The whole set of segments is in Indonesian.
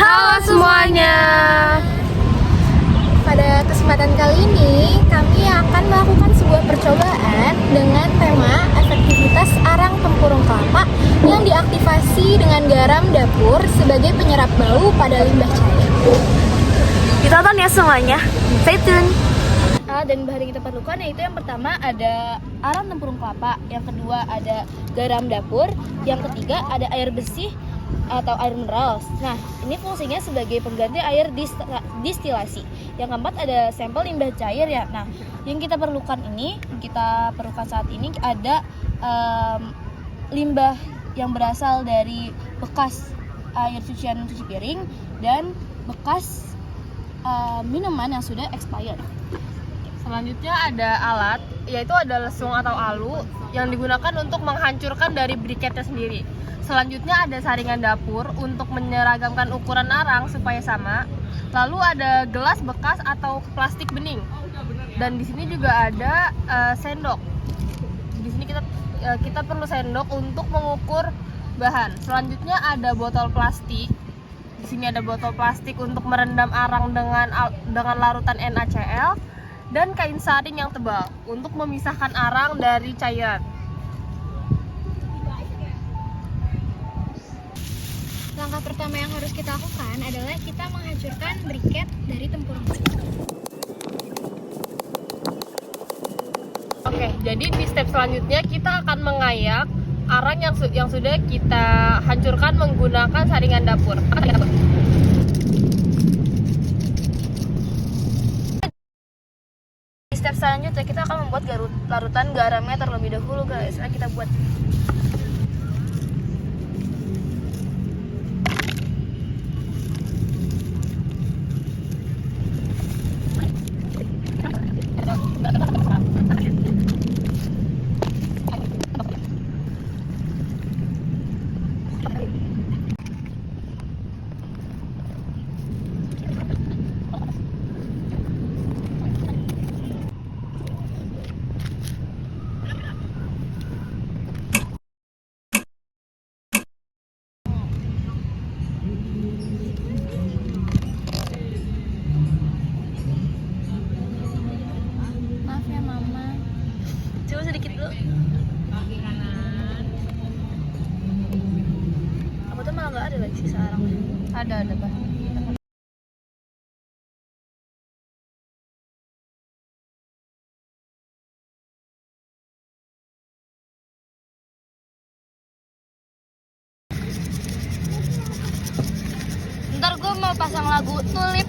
Halo semuanya. Pada kesempatan kali ini, kami akan melakukan sebuah percobaan dengan tema efektivitas arang tempurung kelapa yang diaktifasi dengan garam dapur sebagai penyerap bau pada limbah cair. Ditonton ya semuanya. Stay tune. Dan bahan yang kita perlukan yaitu yang pertama ada arang tempurung kelapa, yang kedua ada garam dapur, yang ketiga ada air bersih atau air mineral. Nah, ini fungsinya sebagai pengganti air distilasi. Yang keempat ada sampel limbah cair ya. Nah, yang kita perlukan saat ini ada limbah yang berasal dari bekas air cucian cuci piring dan bekas minuman yang sudah expired. Selanjutnya ada alat, yaitu ada lesung atau alu yang digunakan untuk menghancurkan dari briketnya sendiri. Selanjutnya ada saringan dapur untuk menyeragamkan ukuran arang supaya sama. Lalu ada gelas bekas atau plastik bening. Dan di sini juga ada sendok. Di sini kita perlu sendok untuk mengukur bahan. Selanjutnya ada botol plastik. Di sini ada botol plastik untuk merendam arang dengan larutan NaCl dan kain saring yang tebal untuk memisahkan arang dari cairan. Langkah pertama yang harus kita lakukan adalah kita menghancurkan briket dari tempurung. Oke, jadi di step selanjutnya kita akan mengayak arang yang sudah kita hancurkan menggunakan saringan dapur. Di step selanjutnya kita akan membuat larutan garamnya terlebih dahulu, guys. Nah, kita buat. Maaf ya mama, coba sedikit dulu. Aku tuh malah gak ada lagi sisa arangnya. Ada Pak. Ntar gue mau pasang lagu tulip,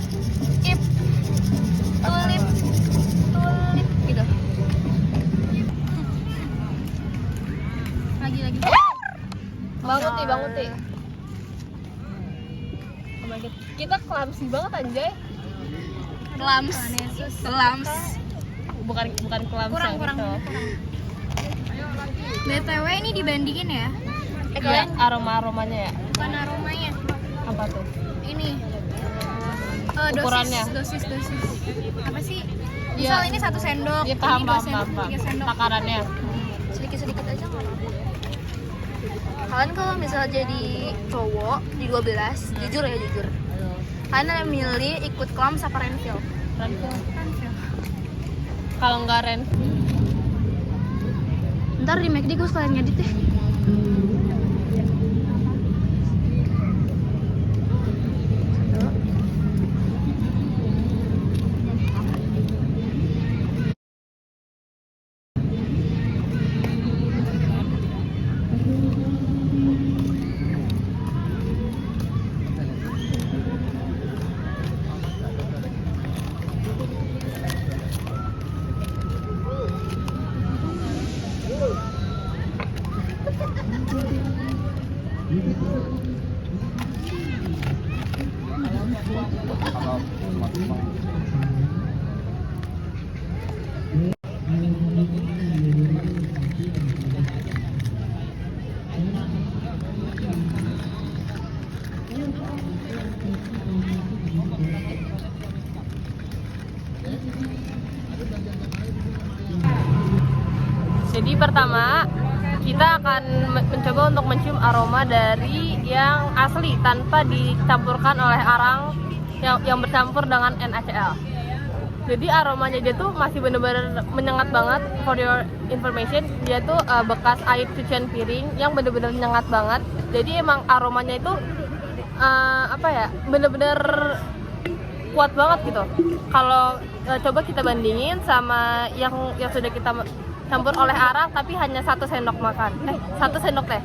tulip gitu. Lagi. Bangun ti. Oh my god, kita clumsy banget anjay. Kelams. Bukan clumsy. Kurang. BTW ini dibandingin ya. Iya, aromanya ya. Bukan aromanya. Apa tuh? Ini Ukurannya. dosis apa sih? Iya. Misal ini 1 sendok, Iya, ini paham. 2 sendok, 3 sendok. Takarannya. Sedikit aja nggak apa-apa. Kalian kalau misal jadi cowok di 12, jujur. Kalian milih ikut Klams apa Renville? Renville. Kalau nggak Renville, Ntar di McD gue sekalian ngedit deh. Jadi pertama kita akan mencoba untuk mencium aroma dari yang asli tanpa dicampurkan oleh arang yang bercampur dengan NaCl. Jadi aromanya dia tuh masih bener-bener menyengat banget. For your information, dia tuh bekas air cucian piring yang bener-bener menyengat banget. Jadi emang aromanya itu bener-bener kuat banget gitu. Kalau coba kita bandingin sama yang sudah kita campur oleh arang tapi hanya 1 sendok makan, 1 sendok teh.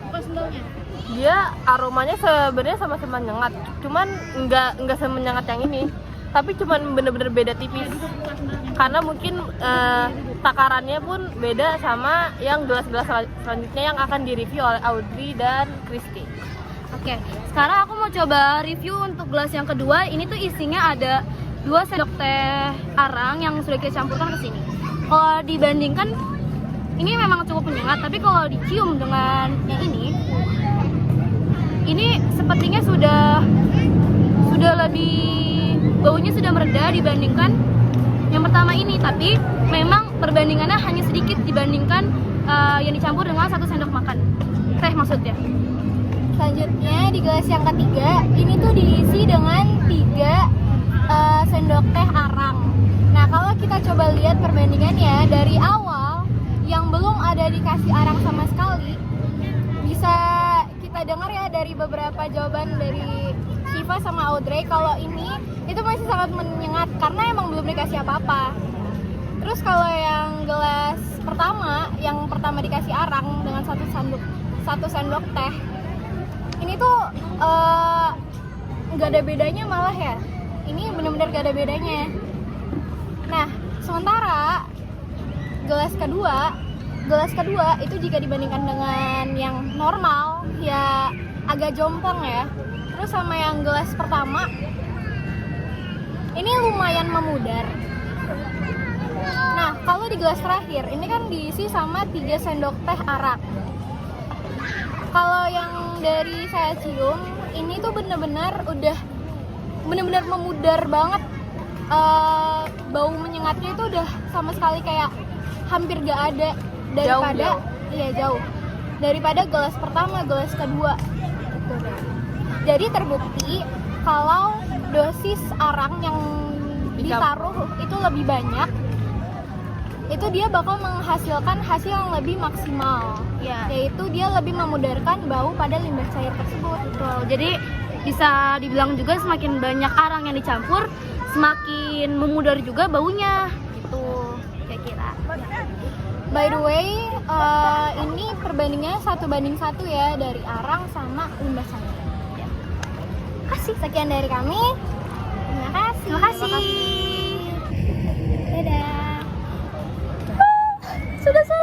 Bukan sendoknya. Dia aromanya sebenarnya sama-sama menyengat, cuman nggak semenyengat yang ini, tapi cuman bener-bener beda tipis. Karena mungkin takarannya pun beda sama yang gelas-gelas selanjutnya yang akan direview oleh Audrey dan Christy. Oke, sekarang aku mau coba review untuk gelas yang kedua. Ini tuh isinya ada 2 sendok teh arang yang sudah kita campurkan ke sini. Kalau dibandingkan, ini memang cukup menyengat, tapi kalau dicium dengan yang ini sepertinya sudah lebih, baunya sudah mereda dibandingkan yang pertama ini. Tapi memang perbandingannya hanya sedikit dibandingkan yang dicampur dengan 1 sendok makan teh maksudnya. Selanjutnya di gelas yang ketiga, ini tuh diisi dengan 3 sendok teh arang. Nah, kalau kita coba lihat perbandingannya dari awal yang belum ada dikasih arang sama sekali, bisa kita dengar ya dari beberapa jawaban dari Shiva sama Audrey kalau ini itu masih sangat menyengat karena emang belum dikasih apa-apa. Terus kalau yang gelas pertama, yang pertama dikasih arang dengan 1 sendok teh, ini tuh nggak ada bedanya malah ya. Ini benar-benar gak ada bedanya. Nah, sementara gelas kedua itu jika dibandingkan dengan yang normal ya agak jomplang ya. Terus sama yang gelas pertama ini lumayan memudar. Nah, kalau di gelas terakhir ini kan diisi sama 3 sendok teh arak. Kalau yang dari saya cium ini tuh bener-bener memudar banget. Bau menyengatnya itu udah sama sekali kayak hampir gak ada daripada jauh daripada gelas pertama, gelas kedua. Jadi terbukti kalau dosis arang yang ditaruh itu lebih banyak, itu dia bakal menghasilkan hasil yang lebih maksimal, yaitu dia lebih memudarkan bau pada limbah cair tersebut. Betul. Jadi bisa dibilang juga semakin banyak arang yang dicampur, semakin memudar juga baunya gitu kira-kira. By the way, ini perbandingannya 1:1 ya dari arang sama limbah cair. Kasih sekian dari kami. Terima kasih. Dadah. Sudah selesai.